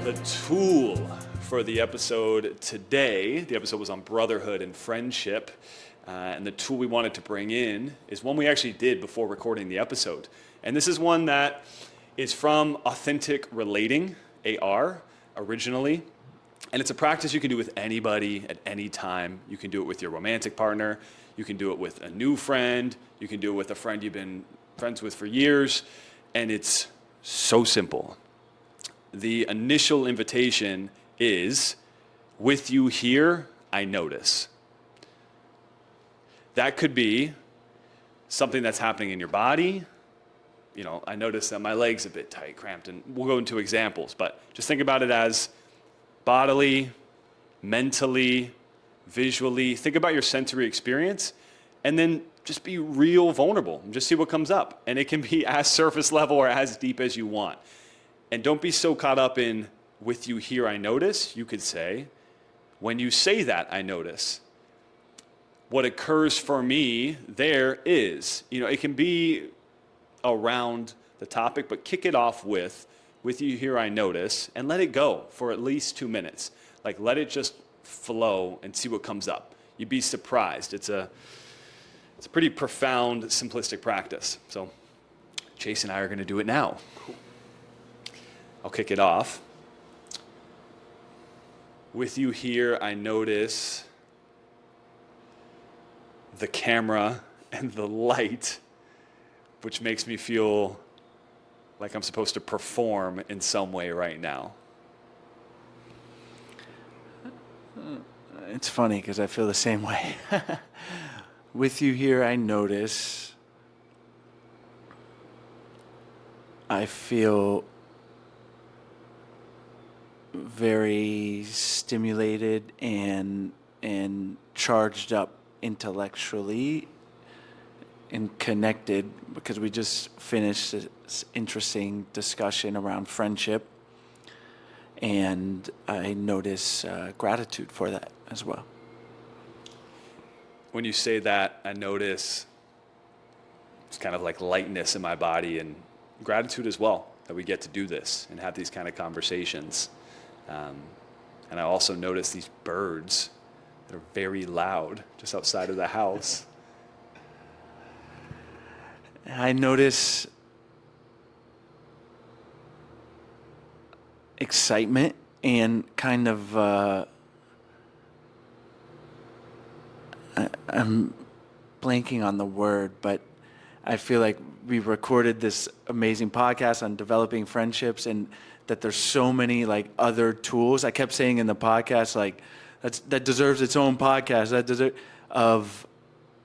The tool for the episode today, the episode was on brotherhood and friendship, and the tool we wanted to bring in is one we actually did before recording the episode. And this is one that is from Authentic Relating, AR, originally. And it's a practice you can do with anybody at any time. You can do it with your romantic partner. You can do it with a new friend. You can do it with a friend you've been friends with for years. And it's so simple. The initial invitation is, with you here, I notice. That could be something that's happening in your body. You know, I notice that my leg's a bit tight, cramped, and we'll go into examples, but just think about it as bodily, mentally, visually. Think about your sensory experience, and then just be real vulnerable and just see what comes up. And it can be as surface level or as deep as you want. And don't be so caught up in, with you here, I notice. You could say, when you say that, I notice. What occurs for me there is, it can be around the topic, but kick it off with you here, I notice, and let it go for at least 2 minutes. Like, let it just flow and see what comes up. You'd be surprised. It's a pretty profound, simplistic practice. So Chase and I are going to do it now. I'll kick it off. With you here, I notice the camera and the light, which makes me feel like I'm supposed to perform in some way right now. It's funny because I feel the same way. With you here, I notice I feel very stimulated and charged up intellectually and connected because we just finished this interesting discussion around friendship, and I notice gratitude for that as well. When you say that, I notice it's kind of like lightness in my body and gratitude as well that we get to do this and have these kind of conversations. And I also notice these birds that are very loud just outside of the house. I notice excitement and kind of I'm blanking on the word, but I feel like we recorded this amazing podcast on developing friendships, and that there's so many like other tools. I kept saying in the podcast, like that deserves its own podcast. Of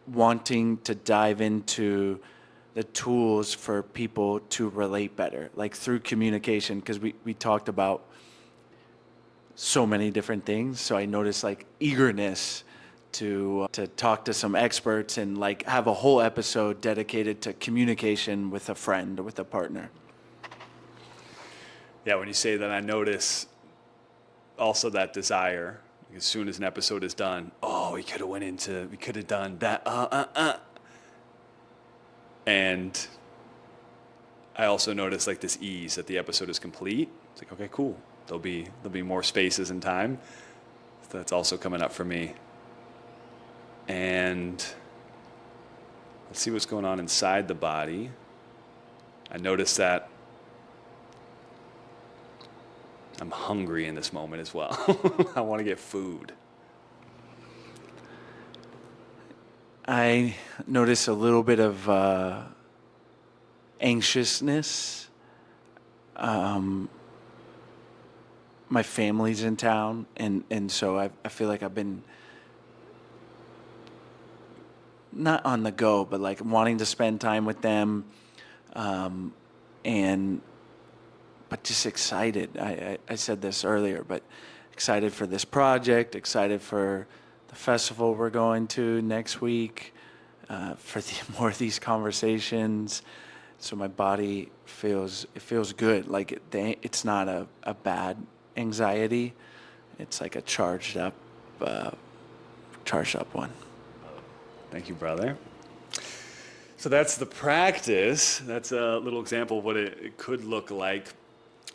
wanting to dive into the tools for people to relate better, like through communication, because we talked about so many different things. So I noticed like eagerness to talk to some experts and like have a whole episode dedicated to communication with a friend or with a partner. Yeah, when you say that, I notice also that desire. As soon as an episode is done, we could have done that. And I also notice like this ease that the episode is complete. It's like, okay, cool. There'll be more spaces and time. So that's also coming up for me. And let's see what's going on inside the body. I notice that I'm hungry in this moment as well. I want to get food. I notice a little bit of anxiousness. My family's in town, and so I feel like I've been not on the go, but like wanting to spend time with them, but just excited. I said this earlier, but excited for this project, excited for the festival we're going to next week, for more of these conversations. So my body feels good. Like it's not a bad anxiety. It's like a charged up one. Thank you, brother. So that's the practice. That's a little example of what it could look like.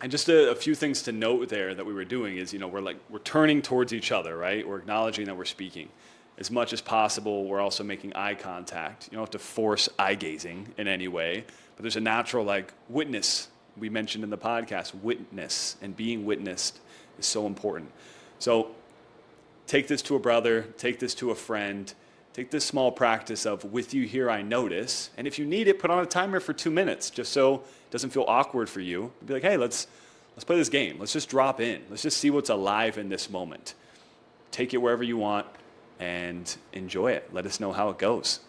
And just a few things to note there that we were doing is, we're turning towards each other, right? We're acknowledging that we're speaking. As much as possible, we're also making eye contact. You don't have to force eye gazing in any way, but there's a natural witness. We mentioned in the podcast, witness, and being witnessed is so important. So take this to a brother, take this to a friend, take this small practice of with you here I notice, and if you need it, put on a timer for 2 minutes just so it doesn't feel awkward for you. Be like, hey, let's play this game. Let's just drop in. Let's just see what's alive in this moment. Take it wherever you want and enjoy it. Let us know how it goes.